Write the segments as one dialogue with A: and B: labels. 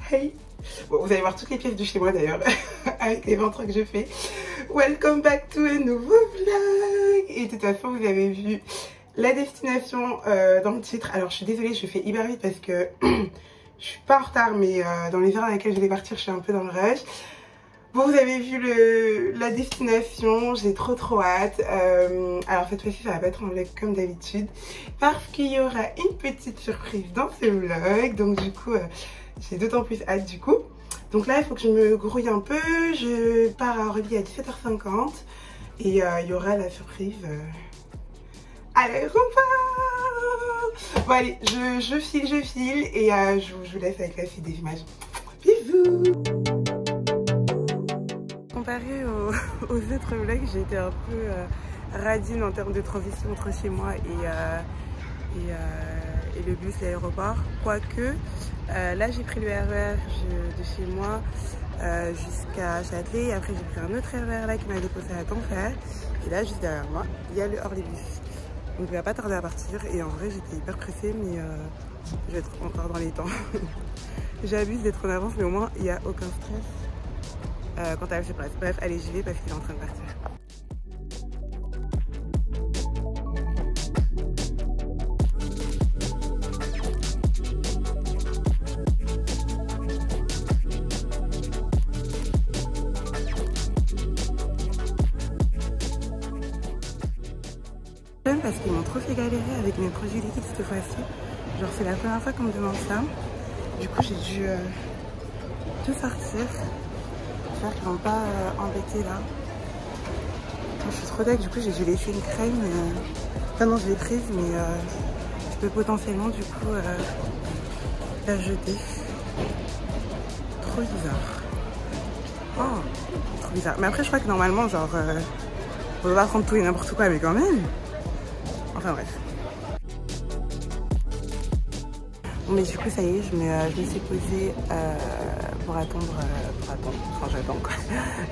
A: Hey. Bon, vous allez voir toutes les pièces de chez moi d'ailleurs, avec les ventres que je fais. Welcome back to a nouveau vlog. Et de toute façon, vous avez vu la destination dans le titre. Alors, je suis désolée, je fais hyper vite parce que je suis pas en retard, mais dans les heures dans lesquelles je vais partir, je suis un peu dans le rush. Bon, vous avez vu la destination, j'ai trop hâte. Alors cette fois-ci, ça va pas être en vlog comme d'habitude parce qu'il y aura une petite surprise dans ce vlog. Donc du coup, j'ai d'autant plus hâte du coup. Donc là, il faut que je me grouille un peu. Je pars à Orly à 17h50 et il y aura la surprise à l'aéroport. Bon allez, je file et je vous laisse avec la suite des images. Bisous. Comparé aux autres vlogs, j'ai été un peu radine en termes de transition entre chez moi et le bus, l'aéroport. Quoique, là j'ai pris le RER de chez moi jusqu'à Châtelet. Et après j'ai pris un autre RER là qui m'a déposé à Denfert. Et là juste derrière moi, il y a le Orlybus. Donc il va pas tarder à partir. Et en vrai j'étais hyper pressée, mais je vais être encore dans les temps. J'abuse d'être en avance, mais au moins il n'y a aucun stress. Quand elle se presse. Bref, allez, j'y vais parce qu'il est en train de partir. Parce qu'ils m'ont trop fait galérer avec mes produits liquides cette fois-ci. Genre, c'est la première fois qu'on me demande ça. Du coup, j'ai dû tout sortir. J'espère qu'ils vont pas embêter là. Je suis trop deg, du coup j'ai dû laisser une crème. Enfin non, je l'ai prise, mais je peux potentiellement du coup la jeter. Trop bizarre. Oh, trop bizarre. Mais après je crois que normalement genre on va pas prendre tout et n'importe quoi, mais quand même. Enfin bref. Bon mais du coup ça y est, je me suis posée pour attendre, enfin j'attends quoi.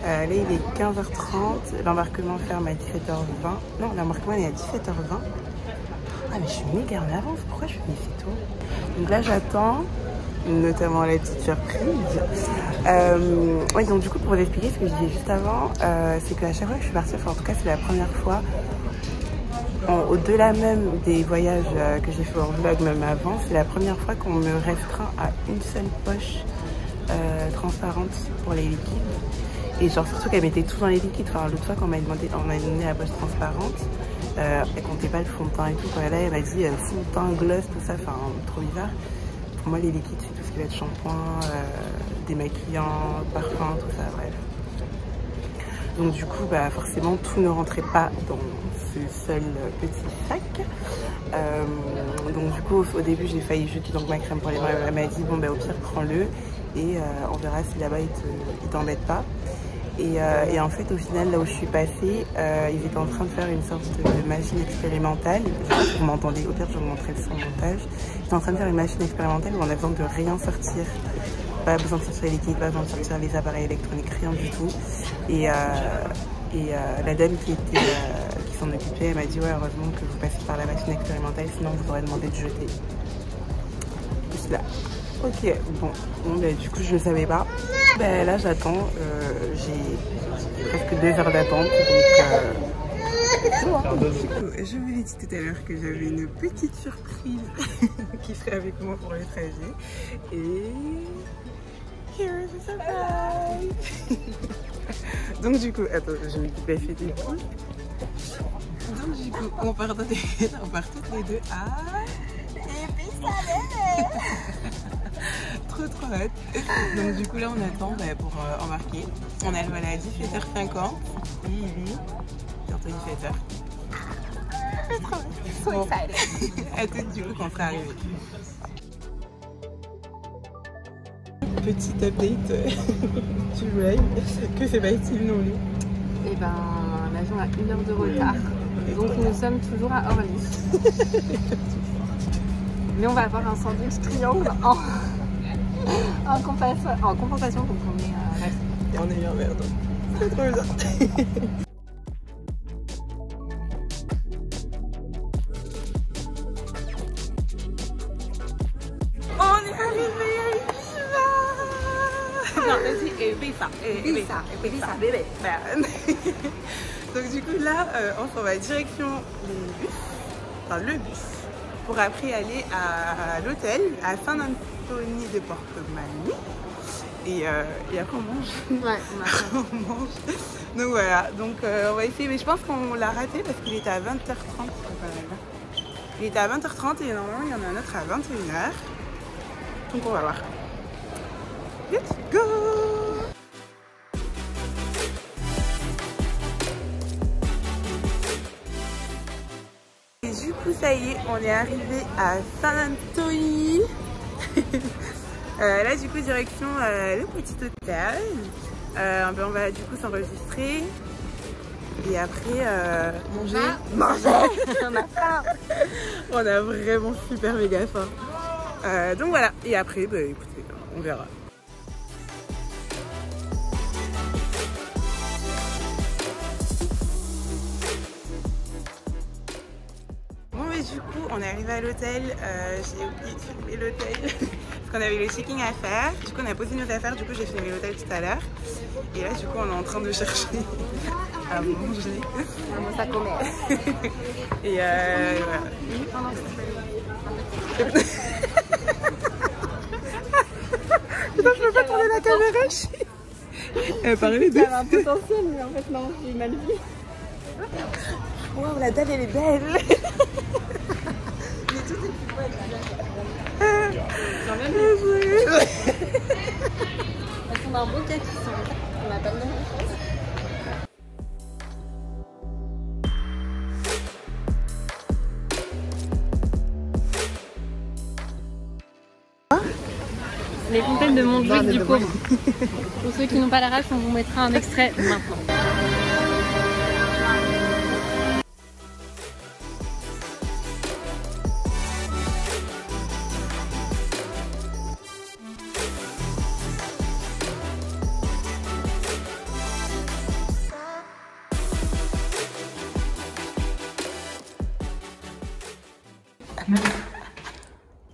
A: Là il est 15h30, l'embarquement ferme à 17h20. Non, l'embarquement est à 17h20. Ah mais je suis méga en avance, pourquoi je suis venue si tôt? Donc là j'attends, notamment la petite surprise. Oui, donc du coup pour vous expliquer ce que je disais juste avant, c'est qu'à chaque fois que je suis partie, enfin en tout cas c'est la première fois, au-delà même des voyages que j'ai fait en vlog, même avant, c'est la première fois qu'on me restreint à une seule poche transparente pour les liquides. Et genre surtout qu'elle mettait tout dans les liquides. Enfin l'autre fois qu'on m'a demandé, on m'a donné la poche transparente, elle comptait pas le fond de teint et tout. Quand là elle m'a dit fond de teint, gloss, tout ça, enfin trop bizarre. Pour moi les liquides c'est tout ce qui va être shampoing, démaquillant, parfum, tout ça, bref. Donc du coup bah forcément tout ne rentrait pas dans ce seul petit sac. Donc du coup au début j'ai failli jeter donc ma crème pour les mains. Elle m'a dit bon bah au pire prends-le et on verra si là-bas ils t'embêtent pas. Et en fait au final là où je suis passée, ils étaient en train de faire une sorte de machine expérimentale. Vous m'entendez, au pire je vais vous montrer le son montage. Ils étaient en train de faire une machine expérimentale où on a besoin de rien sortir. Pas besoin de sortir les liquides, pas besoin de sortir les appareils électroniques, rien du tout. Et la dame qui s'en occupait, elle m'a dit ouais heureusement que vous passez par la machine expérimentale, sinon vous aurez demandé de jeter. Juste là. Ok, bon bah, du coup je ne savais pas. Bah, là j'attends, j'ai presque 2 heures d'attente, donc je vous l'ai dit tout à l'heure que j'avais une petite surprise qui serait avec moi pour le trajet. Et here is a surprise. Donc du coup, attends, je vais couper la du coup. Donc du coup, on part toutes les deux à Épichalais. Trop hâte. Donc du coup là on attend pour embarquer. On a le vol à 17h50 et il est bientôt 17h. So excited. À tout du coup quand on sera arrivé. Petit update du ride que c'est Bastille non lu.
B: Et ben l'avion a 1 heure de retard. Donc nous sommes toujours à Orly. Mais on va avoir un sandwich triangle en compensation, donc on est resté.
A: Et on est eu un verre d'eau. C'est trop bizarre. On est arrivé à Ibiza. Non, vas-y, Ibiza. Ibiza, bébé. Donc du coup là, on va direction les bus, enfin le bus, pour après aller à l'hôtel à San Antonio de Portomani. Et après on mange.
B: Ouais,
A: on mange. Donc voilà, donc on va essayer, mais je pense qu'on l'a raté parce qu'il était à 20h30. Il était à 20h30 et normalement il y en a un autre à 21h. Donc on va voir. Let's go! Et du coup ça y est, on est arrivé à San Antonio. Là du coup direction le petit hôtel. On va du coup s'enregistrer et après manger.
B: On a faim.
A: On a vraiment super méga faim. Donc voilà, et après bah, écoutez, on verra. Bon mais du coup on est arrivé à l'hôtel, j'ai oublié de filmer l'hôtel parce qu'on avait le checking à faire. Du coup on a posé nos affaires, du coup j'ai filmé l'hôtel tout à l'heure. Et là du coup on est en train de chercher à manger.
B: Vamos a comer.
A: Et voilà. Putain je peux pas tourner la caméra. Elle parlait de...
B: Ça avait un potentiel mais en fait non, j'ai mal vu.
A: Waouh la dalle elle est belle. Mais tout est plus belle.
B: Elles sont d'un beau cactus. On n'a pas le même chose. Les fontaines de Montjuic du pauvre. Pour ceux qui n'ont pas la rage, on vous mettra un extrait maintenant.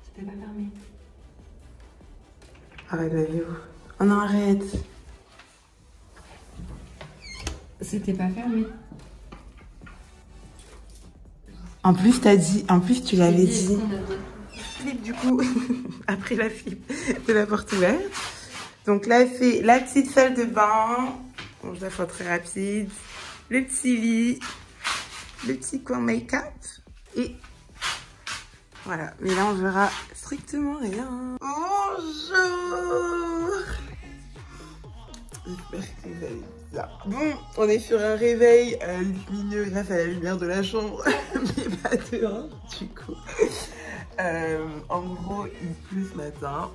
A: C'était pas fermé. Arrête la vidéo. Oh non, arrête.
B: C'était pas fermé.
A: En plus, tu l'avais dit. Flip du coup, après la flip de la porte ouverte. Donc là, c'est la petite salle de bain. Bon, je la fais très rapide. Le petit lit. Le petit coin make-up. Et voilà. Mais là, on verra strictement rien. Bonjour. J'espère que vous allez bien. Bon, on est sur un réveil lumineux grâce à la lumière de la chambre, mais pas dehors, du coup. En gros, il pleut ce matin.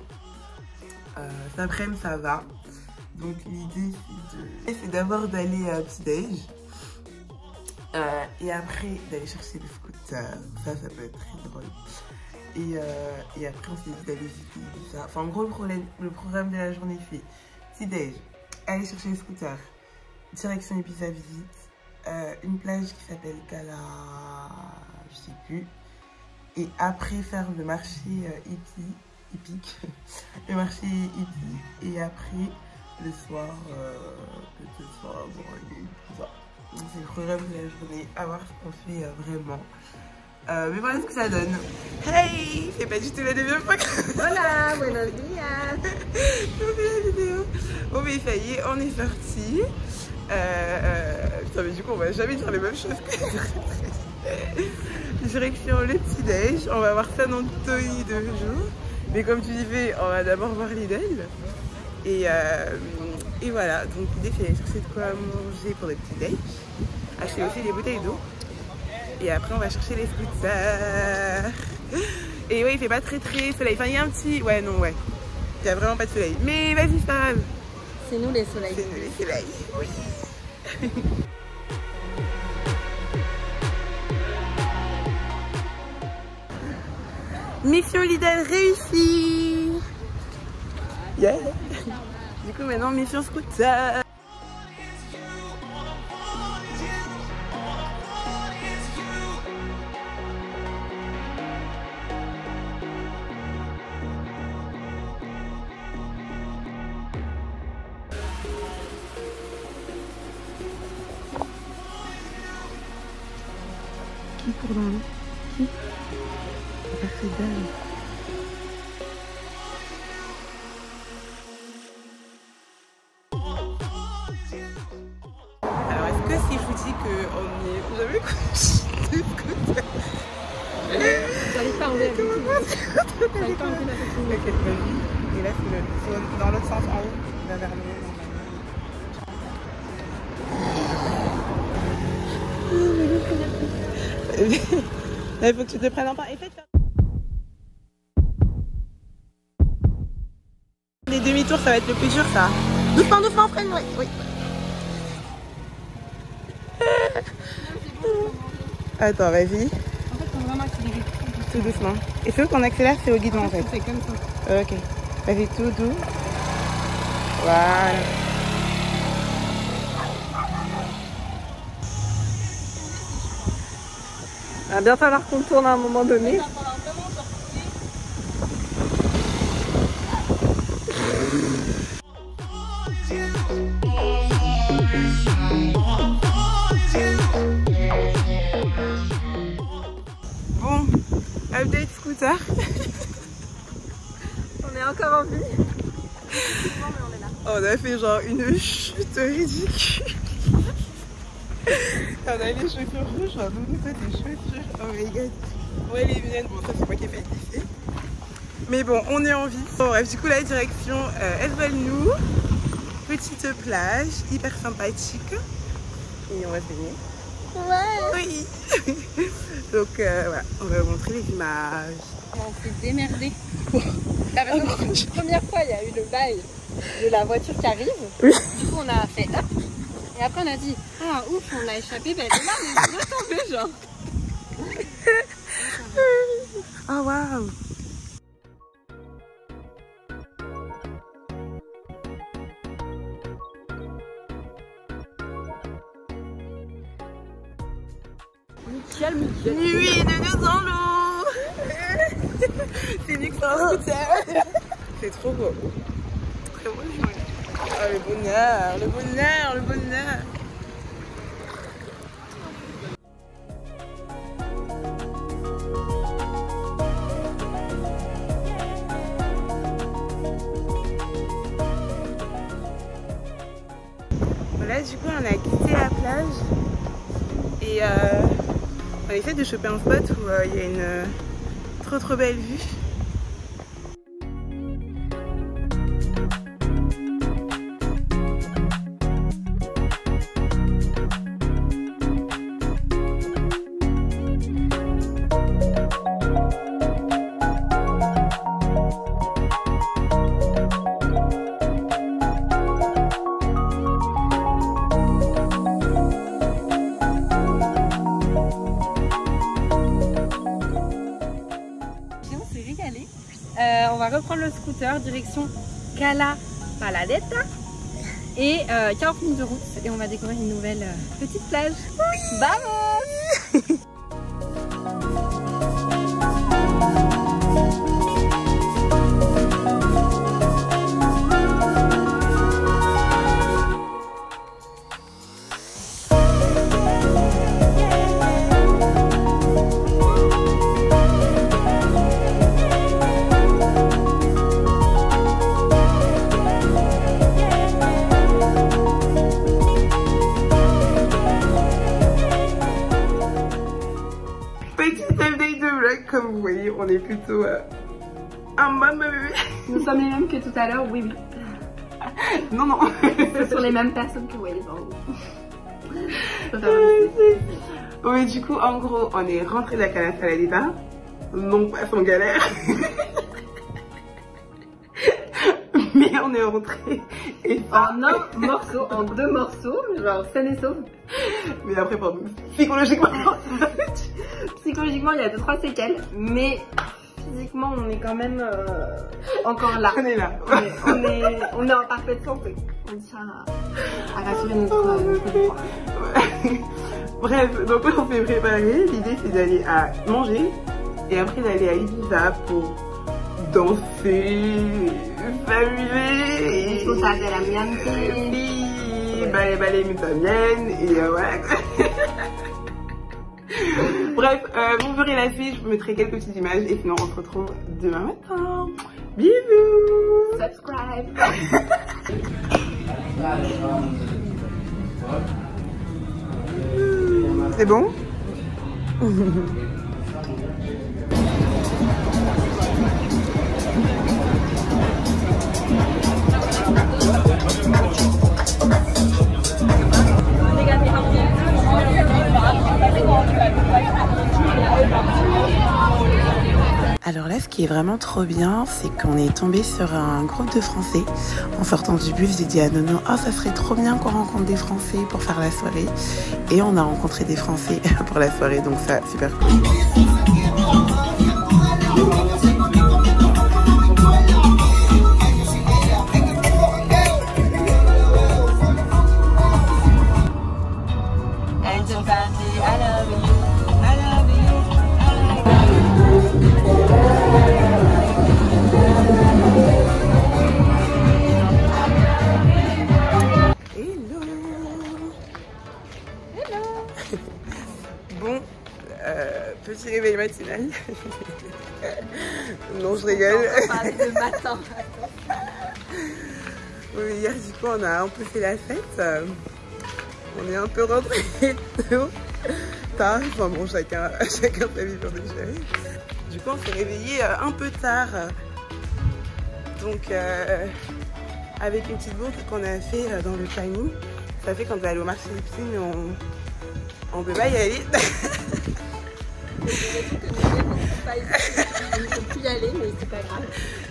A: Cet après-midi, ça va. Donc, l'idée, c'est d'abord d'aller à petit-déj. Et après, d'aller chercher le scooter. Ça peut être très drôle. Et après, on s'est dit d'aller visiter ça. Enfin, en gros, le programme de la journée fait petit-déj, aller chercher le scooter, direction Ibiza visite, une plage qui s'appelle Cala, je sais plus. Et après, faire le marché hippique, le marché hippie. Et après, le soir, bon, tout ça. C'est le programme de la journée, à voir ce qu'on fait vraiment. Mais voilà ce que ça donne. Hey, c'est pas du tout la deuxième fois que...
B: Voilà, buenos días.
A: On fait la vidéo. Bon mais ça y est, on est sorti. Putain mais du coup on va jamais dire les mêmes choses que direction le petit déj. On va voir San Antonio 2 jours. Mais comme tu disais, on va d'abord voir Lidl. Et voilà, donc l'idée c'est d'aller chercher de quoi manger pour le petit déj. Acheter aussi des bouteilles d'eau. Et après on va chercher les scooters. Et ouais, il fait pas très soleil. Enfin il y a un petit... Ouais non ouais. Il y a vraiment pas de soleil. Mais vas-y, c'est pas grave.
B: C'est nous les soleils.
A: C'est nous les soleils, oui. Mission Lidl réussie. Yeah. Du coup maintenant mission scooter. court dans l'eau. Qui? La fait dalle. Alors, est-ce que si je vous dis qu'on est jamais couché de scooter?
B: J'arrive pas à enlever la boutique. J'arrive pas à enlever la boutique.
A: Ok, vas-y. Et là, c'est dans l'autre sens, en haut. Là, vers le haut. Là, il faut que tu te prennes en part. Et faites les demi-tours, ça va être le plus dur, ça. Doucement, doucement, freine, oui. Oui. Attends, vas-y.
B: En fait, faut vraiment accélérer.
A: Tout doucement. Et celui qu'on accélère, c'est au guidon, en fait.
B: C'est comme ça.
A: Ok. Vas-y, tout doux. Voilà.
B: Il va bien falloir qu'on tourne à un moment donné.
A: Bon, update scooter.
B: On est encore en vie. Non, mais on est là.
A: On a fait genre une chute ridicule. On a les chaussures rouges, on a fait des chaussures. Oh my god. Ouais, les miennes, bon, ça c'est moi qui ai fait glisser. Mais bon, on est en vie. Bon, bref, du coup, la direction Esvelnou. Petite plage, hyper sympathique. Et on va se baigner.
B: Ouais.
A: Oui. Donc voilà, on va vous montrer les images.
B: On s'est démerdé. La première fois, il y a eu le bail de la voiture qui arrive.
A: Oui.
B: Du coup, on a fait hop. Et après, on a dit ah ouf, on a échappé. Ben là, on est retombé, genre.
A: Oh waouh.
B: Nickel, nickel.
A: Nuit de nous dans l'eau. C'est mieux que ça un scooter. C'est trop beau. Très beau joli. Oh le bonheur, le bonheur, le bonheur. Là du coup on a quitté la plage et on essaie de choper un spot où il y a une trop belle vue.
B: On va reprendre le scooter direction Cala Paladeta et 40 minutes de route et on va découvrir une nouvelle petite plage. Oui. Vamos.
A: Comme vous voyez, on est plutôt un maman bébé.
B: Nous sommes les mêmes que tout à l'heure, oui.
A: Non, non.
B: Ce sont les mêmes personnes que vous voyez devant vous.
A: Oui, du coup, en gros, on est rentré de la Cala Paladeta. Non pas sans galère. Mais on est rentré et
B: en un morceau, en deux morceaux, genre sain et sauf.
A: Mais après, pardon, psychologiquement,
B: psychologiquement, il y a 2-3 séquelles, mais physiquement, on est quand même encore là.
A: On est là.
B: On est en parfaite santé. On tient à rassurer notre pouvoir.
A: Bref, donc on s'est préparé. L'idée, c'est d'aller à manger et après d'aller à Ibiza pour danser, s'amuser.
B: Disfrutar de l'ambiance.
A: Oui, balai mi también. Et voilà. Bref, mon verre est lassé, je vous mettrai quelques petites images et sinon on se retrouve demain matin. Bisous.
B: Subscribe.
A: C'est bon? Alors là, ce qui est vraiment trop bien, c'est qu'on est tombé sur un groupe de Français. En sortant du bus, j'ai dit à Nono, oh, ça serait trop bien qu'on rencontre des Français pour faire la soirée. Et on a rencontré des Français pour la soirée, donc ça, super cool. Bon, petit réveil matinal. Non, je rigole.
B: Le matin.
A: Oui, hier, du coup, on a un peu fait la fête. On est un peu rentré tôt, tard. Enfin bon, chacun sa vie pour déjeuner. Du coup, on s'est réveillé un peu tard. Donc, avec une petite boucle qu'on a fait dans le timing, ça fait quand on va aller au marché des piscines, on peut pas y aller.
B: On ne peut plus y aller, mais c'est pas grave.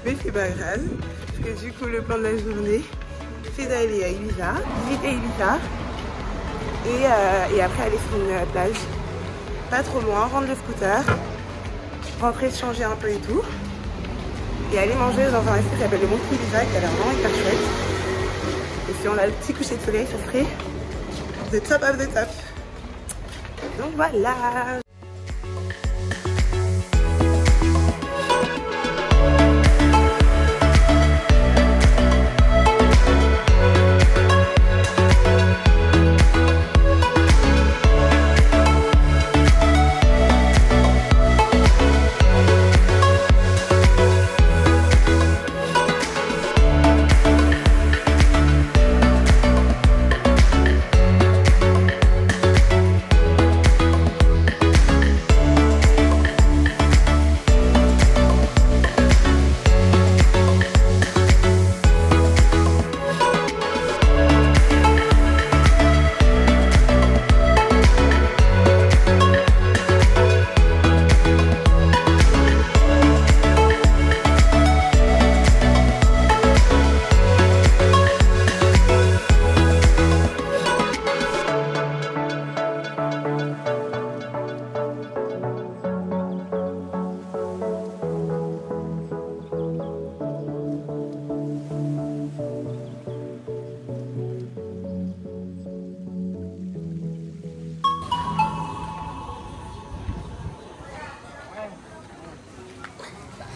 A: Mais c'est pas grave, parce que du coup, le plan de la journée, c'est d'aller à Ibiza, visiter Ibiza, et après aller sur une plage, pas trop loin, rendre le scooter, rentrer se changer un peu et tout, et aller manger dans un resto qui s'appelle le Monkey Ibiza, qui a l'air vraiment hyper chouette. Et si on a le petit coucher de soleil, ça serait the top of the top. Donc voilà.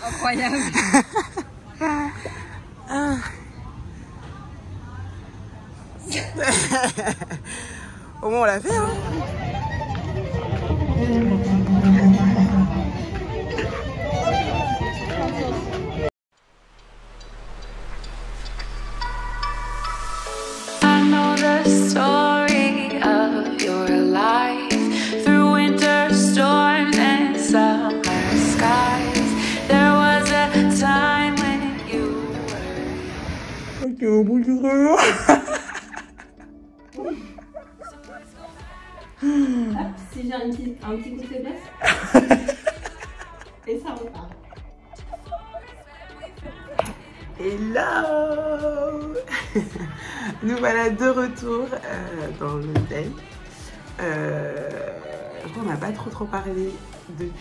B: Incroyable.
A: Au moins on l'a fait, hein. Ok, au bout du rayon.
B: Hop, si j'ai un petit coup de faiblesse. Et ça repart.
A: Hello. Nous voilà de retour dans l'hôtel. On n'a pas trop parlé depuis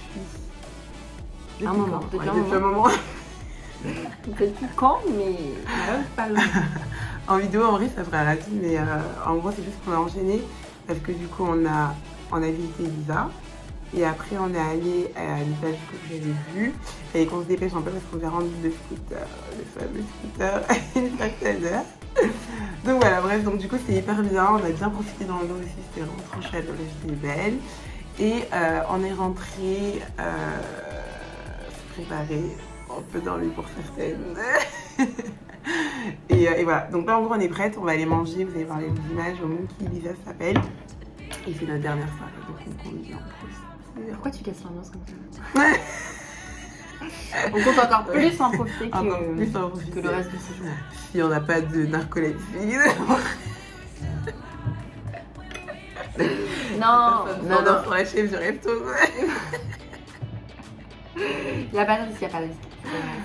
B: un moment.
A: Depuis un moment.
B: Depuis quand, mais pas loin.
A: En vidéo, en vrai, ça ferait rapide, mais en gros, c'est juste qu'on a enchaîné parce que du coup, on a visité Ibiza et après, on est allé à l'étage que j'avais vu. Il fallait qu'on se dépêche un peu parce qu'on devait rendre le scooter, le fameux scooter, à une certaine heure. Donc voilà, bref, donc du coup, c'était hyper bien. On a bien profité dans l'eau aussi, c'était vraiment trop chouette, c'était belle. Et on est rentré se préparer un peu dans lui pour certaines. et voilà, donc là en gros on est prête, on va aller manger, vous allez voir les images, au Monkey Lisa s'appelle. Et c'est notre dernière soirée, donc on compte bien en plus.
B: Pourquoi tu casses l'ambiance comme ça? On compte encore plus en profiter que le reste du séjour.
A: Si on n'a pas de narcolepsie.
B: Non, non.
A: Pour la chef, je rêve tout.
B: Il n'y a pas de risque, ça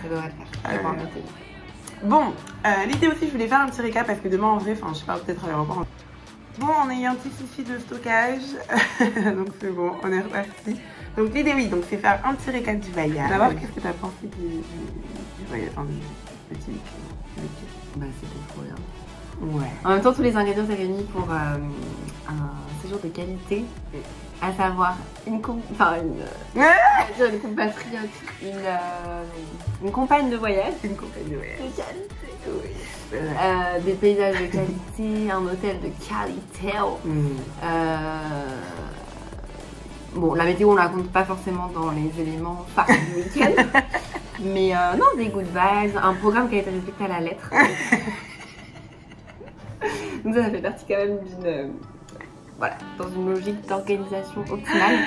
B: devrait le faire.
A: Bon, l'idée aussi, je voulais faire un petit récap parce que demain en vrai, enfin je sais pas, peut-être à l'aéroport. Bon, on a eu un petit souci de stockage, donc c'est bon, on est reparti. Donc l'idée, oui, donc c'est faire un petit récap du voyage. D'abord, qu'est-ce que tu as pensé du voyage, enfin du petit week-end?
B: Bah c'était trop bien.
A: Ouais.
B: En même temps, tous les ingrédients étaient réunis pour un séjour de qualité, à savoir une compatriote, une compagne de voyage.
A: Une compagne de voyage.
B: De qualité.
A: Oui.
B: Des paysages de qualité, un hôtel de qualité. Bon, la météo, on la compte pas forcément dans les éléments phares du week-end. Mais non, des good vibes, un programme qui a été respecté à la lettre. Donc ça fait partie quand même d'une... voilà, dans une logique d'organisation optimale.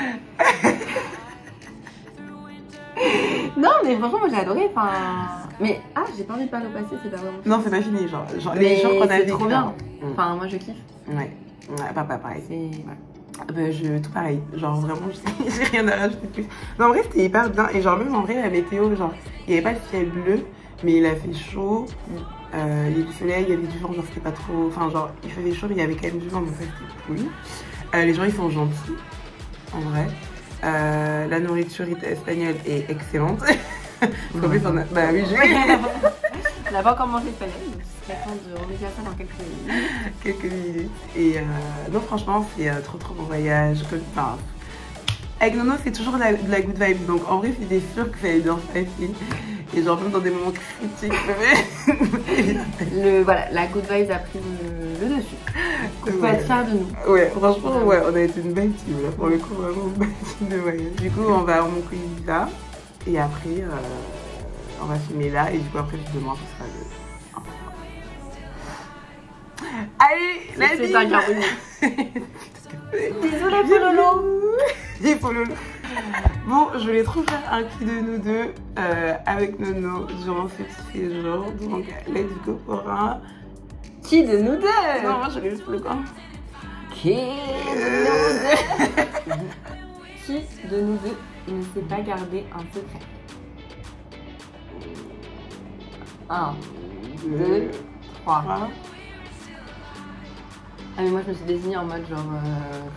B: Non, mais franchement, moi j'ai adoré. Enfin... Mais, j'ai pas envie de parler au passé, c'est pas vraiment...
A: Non, c'est pas fini, genre les jours qu'on a vécu.
B: C'est trop bien. Enfin, moi je kiffe.
A: Ouais, pas pareil.
B: C'est...
A: tout pareil, genre vraiment j'ai rien à rajouter de plus. Non en vrai c'était hyper bien et genre même en vrai la météo, genre il n'y avait pas le ciel bleu mais il a fait chaud, il y avait du soleil, il y avait du vent, genre c'était pas trop, enfin genre il faisait chaud mais il y avait quand même du vent donc ça c'était cool. Les gens ils sont gentils en vrai, la nourriture espagnole est excellente. Parce qu'en plus on a, bah oui
B: on n'a pas encore mangé espagnol, donc il serait temps de remédier à ça dans quelques minutes.
A: Quelques minutes. Et non, franchement, c'est trop bon voyage. Enfin, avec Nono, c'est toujours de la good vibe. Donc en vrai, c'était sûr que ça allait bien se passer. Et genre, même dans des moments critiques.
B: Voilà, la good vibe a pris le dessus. On peut être fiers de nous.
A: Ouais, franchement, ouais, on a été une belle team. Là, pour le coup, vraiment une belle team de voyage. Du coup, on va au Monkey Lisa. Et après, on va filmer là. Et du coup, après, demain, ce sera le. Allez, la vie.
B: C'est un carton. Désolée pour Lolo.
A: Et pour Lolo. Bon, je voulais trop faire un qui de nous deux avec Nono durant ce petit séjour. Donc, let's go pour un...
B: Qui de nous deux?
A: Non, moi je l'ai juste le quoi.
B: Qui de nous deux? Qui de nous deux ne sait pas garder un secret? 1, 2, 3. Ah mais moi je me suis désignée en mode genre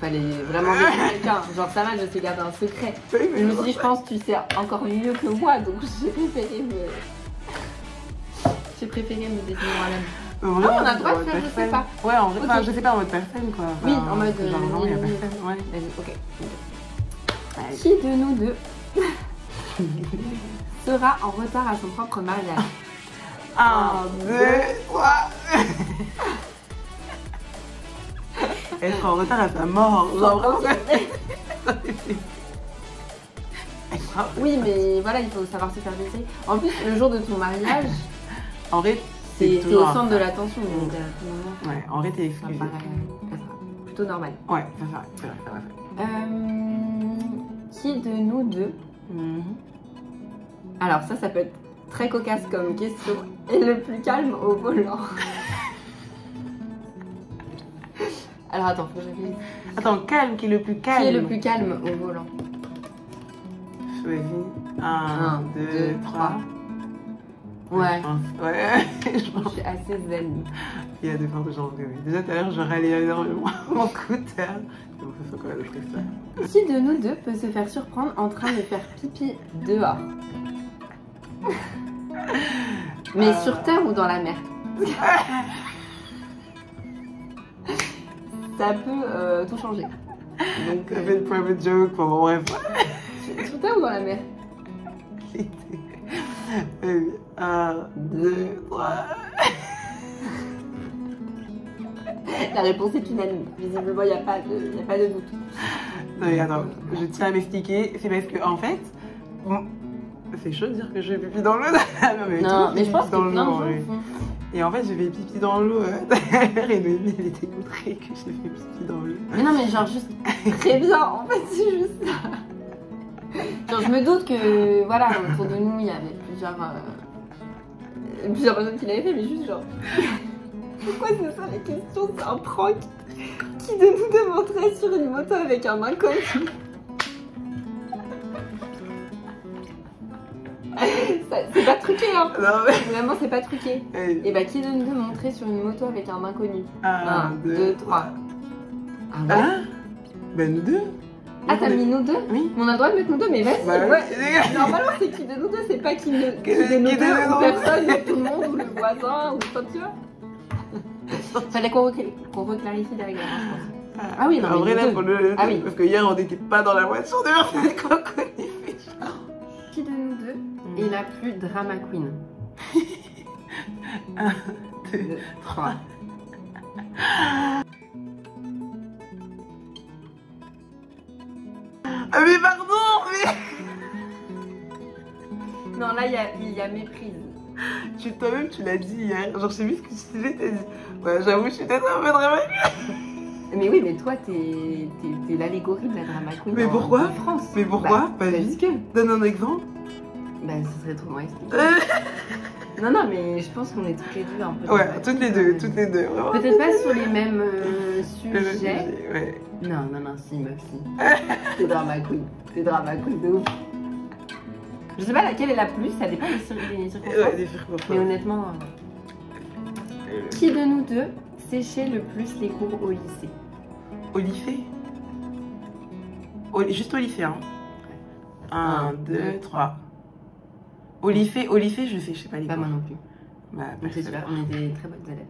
B: fallait vraiment désigner quelqu'un, genre ça va, je sais garder un secret. Je me suis dit je pense que tu sais encore mieux que moi donc j'ai préféré me désigner moi-même.
A: Non,
B: on a le droit de faire je sais pas.
A: Ouais en vrai, okay. Je sais pas en mode personne quoi.
B: Oui en mode
A: genre non il y a personne, ouais.
B: Ok. Qui de nous deux sera en retard à son propre mariage?
A: 1, 2, 3. Elle sera en retard à sa mort. Genre,
B: oui, mais voilà, il faut savoir se faire plaisir. En plus, le jour de ton mariage,
A: en vrai,
B: t'es au centre de l'attention. Donc, à tout moment.
A: Ouais, en vrai, t'es exclu.
B: Ça paraît plutôt normal.
A: Ouais, ça va.
B: Qui de nous deux Alors, ça peut être très cocasse comme question. Est le plus calme au volant? Alors attends, faut que je réfléchisse.
A: Attends, calme, qui est le plus calme?
B: Qui est le plus calme au volant?
A: Choisis. 1, 2, 3.
B: Ouais.
A: Ouais, je pense.
B: Je suis assez zen.
A: Il y a des fortes chances que oui. Déjà tout à l'heure, je râlais énormément mon scooter. Donc ça quand même le truc.
B: Qui de nous deux peut se faire surprendre en train de faire pipi dehors? Mais sur terre ou dans la mer? Ça peut tout changer. Donc,
A: ça fait une private joke, bon bref.
B: Sur terre ou dans la mer?
A: 1, 2, 3.
B: La réponse est unanime. Visiblement, il n'y a pas de doute.
A: Non mais attends, je tiens à m'expliquer. C'est parce que en fait, bon, c'est chaud de dire que je fais pipi dans l'eau.
B: Non, mais je pense que plein de gens font.
A: Et en fait, j'ai fait pipi dans l'eau. Et Noémie, elle était outrée que j'ai fait pipi dans l'eau.
B: Mais non, mais genre juste très bien. En fait, c'est juste ça. Genre, je me doute que, voilà, autour de nous, il y avait plusieurs personnes qui l'avaient fait, mais juste genre. Pourquoi c'est ça la question? C'est un prank. Qui de nous deux montrait sur une moto avec un inconnu? C'est pas truqué, hein.
A: Non, mais...
B: Vraiment, c'est pas truqué.
A: Hey.
B: Et bah, qui de nous deux montrait sur une moto avec un inconnu?
A: 1, 2, 3.
B: Ah ouais?
A: Hein? Ben nous deux.
B: Ah, t'as mis nous deux?
A: Oui.
B: On a le droit de mettre nous deux, mais vas-y.
A: Bah,
B: Ouais.
A: oui.
B: Normalement, c'est qui de nous deux, c'est pas qui de nous deux, ou personne, ou tout le monde, ou le voisin, ou toi, tu vois. Fallait qu'on reclarifie derrière, je pense. Ah oui, non,
A: en vrai, là, pour le...
B: Ah oui.
A: Parce que hier, on n'était pas dans la voiture de personne qu'on connaît.
B: Qui de nous deux est la plus drama queen?
A: 1, 2, 3. Ah mais pardon, mais...
B: Non, là, il y a méprise.
A: Toi-même, tu l'as dit hier. Genre, je sais plus ce que tu disais, t'as dit... Ouais, j'avoue, je suis peut-être un peu dramatique.
B: Mais oui, mais toi, t'es l'allégorie de la drama queen.
A: Mais pourquoi?
B: En France.
A: Mais pourquoi?
B: Parce que...
A: Donne un exemple.
B: Bah, ce serait trop moins expliqué. Non, non, mais je pense qu'on est toutes les deux un peu...
A: Ouais, toutes les deux, vraiment.
B: Peut-être pas sur les mêmes sujets.
A: Ouais.
B: Non, si, meuf, si. T'es drama queen. T'es drama queen de ouf. Je sais pas laquelle est la plus, ça dépend des circonstances.
A: Ouais, des circonstances.
B: Mais honnêtement, qui de nous deux séchait le plus les cours au lycée?
A: Au lycée? Juste au lycée, hein. 1, 2, 3. Au lycée, je sais pas les cours.
B: Pas moi non plus.
A: Bah,
B: C'est super, on est des très bonnes élèves.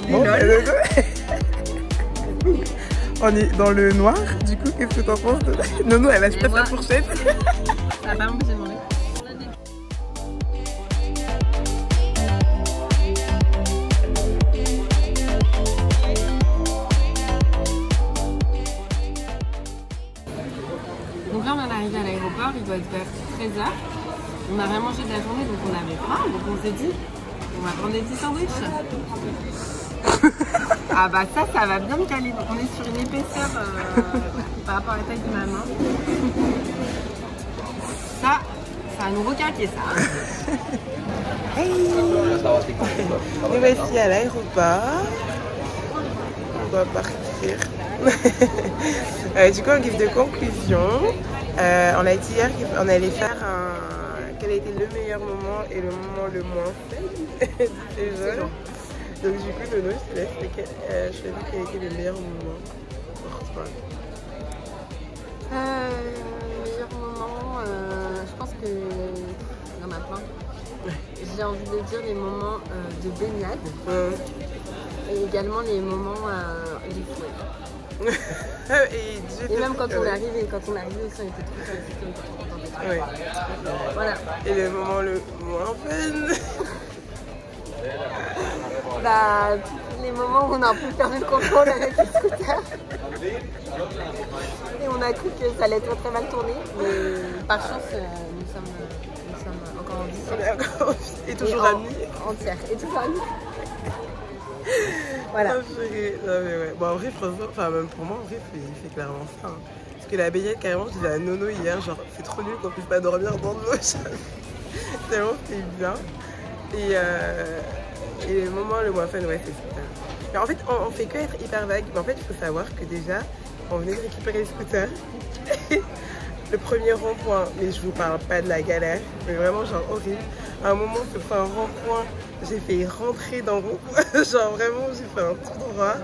A: Bon, on est dans le noir, du coup, qu'est-ce que t'en penses? Nono, elle a pas sa fourchette.
B: Ça va pas m'empêcher de manger. Donc là, on est arrivé à l'aéroport, il doit être vers 13h. On n'a rien mangé de la journée, donc on avait faim. Donc on s'est dit, on va prendre des petits sandwichs. Ah bah ça va bien me caler. Donc on est sur une épaisseur par rapport à la taille de ma main. Ça va nous recaquer ça.
A: Hey. Et voici à l'aéroport. On doit partir. Du coup, en guise de conclusion, on a dit hier qu'on allait faire quel a été le meilleur moment et le moment le moins fun du séjour. Donc du coup, Nono, je te laisse choisir quel était le meilleur moment pour toi.
B: Le meilleur moment, je pense que il y en a plein. J'ai envie de dire les moments de baignade et également les moments du fouet. Et même quand on est arrivé aussi, on était trop contents.
A: Ouais.
B: Voilà.
A: Et le moment le moins fun?
B: Bah, les moments où on a un peu perdu le contrôle avec le scooter. Et on a cru que ça allait être très mal tourné. Mais par chance, nous sommes encore en vie.
A: On est encore en vie et toujours amis.
B: Entière. Et toujours amis. Voilà.
A: Non, mais ouais. Bon, en vrai, même pour moi, en vrai, c'est clairement ça. Hein. Parce que la baignade, carrément, je disais à Nono hier, genre, c'est trop nul qu'on puisse pas dormir dans l'eau. Tellement c'était bien. Et le moment le moins fun, ouais, c'est super. Mais en fait, on fait que être hyper vague. Mais en fait, il faut savoir que déjà, on venait de récupérer le scooter. Le premier rond-point, mais je vous parle pas de la galère, mais vraiment genre horrible. À un moment, sur un rond-point, j'ai fait rentrer dans le rond-point. Genre vraiment, j'ai fait un tout droit.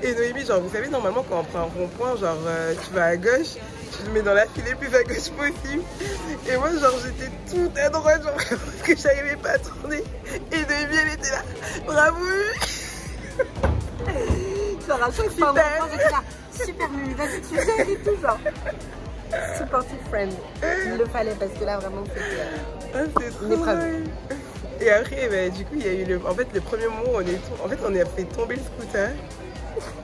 A: Et Noémie, genre, vous savez, normalement, quand on prend un rond-point, genre, tu vas à gauche, tu te mets dans la file plus à gauche possible. Et moi, genre, j'étais tout à droite, genre, parce que j'arrivais pas à tourner. Et Noémie, elle était là. Bravo!
B: Genre, à chaque fois, j'étais là. Super, Mimi, vas-y, tu gères et tout, genre. Supportive friend. Il le fallait parce que là, vraiment, c'était
A: une épreuve. Et après, bah, du coup, il y a eu en fait, le premier moment où on a fait tomber le scooter.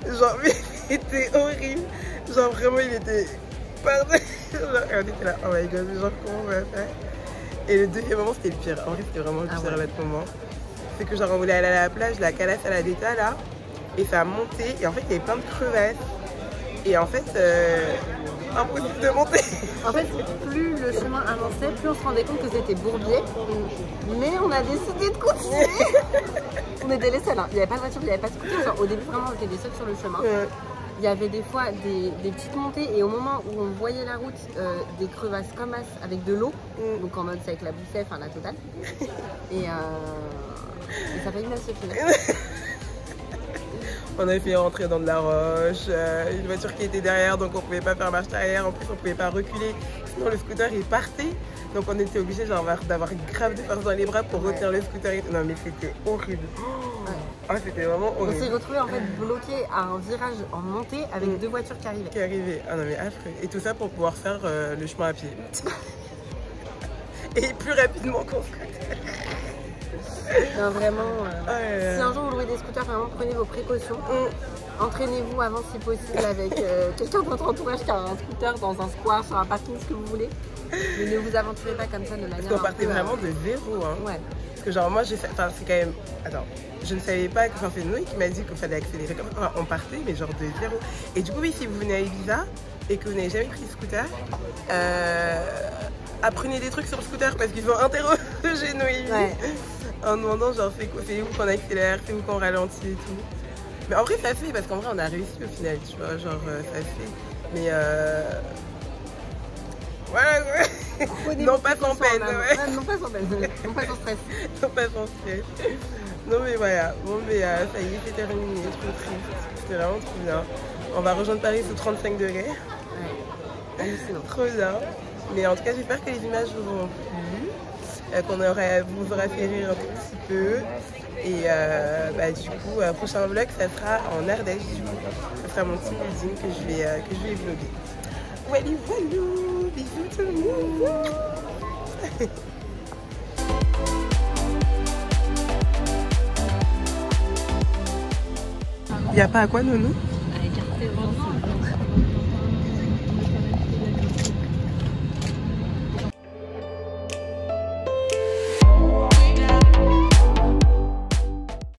A: Genre, mais c'était horrible. Genre, vraiment, il était pardon. Genre, et on était là, oh my god, genre, comment on va faire? Et le deuxième moment, c'était le pire. En vrai, c'était vraiment le pire à l'autre moment. C'est que, genre, on voulait aller à la plage, la Cala Saladeta, là. Et ça a monté. Et en fait, il y avait plein de crevasses. Et en fait, impossible de monter.
B: En fait, plus le chemin avançait, plus on se rendait compte que c'était bourbier. Mais on a décidé de continuer. On était les seuls, hein. Il n'y avait pas de voiture, il n'y avait pas de scooter. Genre, au début, vraiment, on était les seuls sur le chemin. Il y avait des fois des petites montées. Et au moment où on voyait la route, des crevasses comme as avec de l'eau. Donc en mode, c'est avec la bouffée, enfin la totale. Et ça a failli mal se finir.
A: On avait fait rentrer dans de la roche, une voiture qui était derrière, donc on pouvait pas faire marche arrière, en plus on pouvait pas reculer, sinon le scooter il partait. Donc on était obligé d'avoir grave de force dans les bras pour retenir le scooter. Non mais c'était horrible. Ah, c'était vraiment horrible.
B: On s'est retrouvé en fait bloqué à un virage en montée avec deux voitures qui arrivaient.
A: Ah non mais affreux. Et tout ça pour pouvoir faire le chemin à pied. Et plus rapidement qu'en scooter.
B: Non, vraiment, si un jour vous louez des scooters, vraiment prenez vos précautions. Entraînez-vous avant si possible avec quelqu'un de votre entourage qui a un scooter dans un square, sur un parking, ce que vous voulez. Mais ne vous aventurez pas comme ça de manière.
A: Parce qu'on partait vraiment de zéro. Hein.
B: Ouais.
A: Parce que genre moi, c'est quand même. Attends, je ne savais pas que c'est Noé qui m'a dit qu'il fallait accélérer comme ça. On partait, mais genre de zéro. Et du coup, oui, si vous venez à Ibiza et que vous n'avez jamais pris de scooter, apprenez des trucs sur le scooter parce qu'ils vont interroger Noémie. Ouais. En demandant genre c'est où qu'on accélère, c'est où qu'on ralentit et tout. Mais en vrai ça fait parce qu'en vrai on a réussi au final, tu vois, genre ça fait. Mais voilà ouais. Non pas sans peine, ouais.
B: Non pas sans peine, non pas sans stress.
A: Non pas sans stress. Non mais voilà, bon mais ça y est c'est terminé, trop triste. C'était vraiment trop bien. On va rejoindre Paris sous 35 degrés.
B: Ouais. Hallucinant.
A: Trop bien. Mais en tout cas j'espère que les images vous auront plu. Qu'on vous aura fait rire un tout petit peu. Et du coup, prochain vlog, ça sera en Ardèche. Du coup, ça sera mon team building que je vais vlogger. Voilà, bisous tout le monde. Il n'y a pas à quoi, Nounou?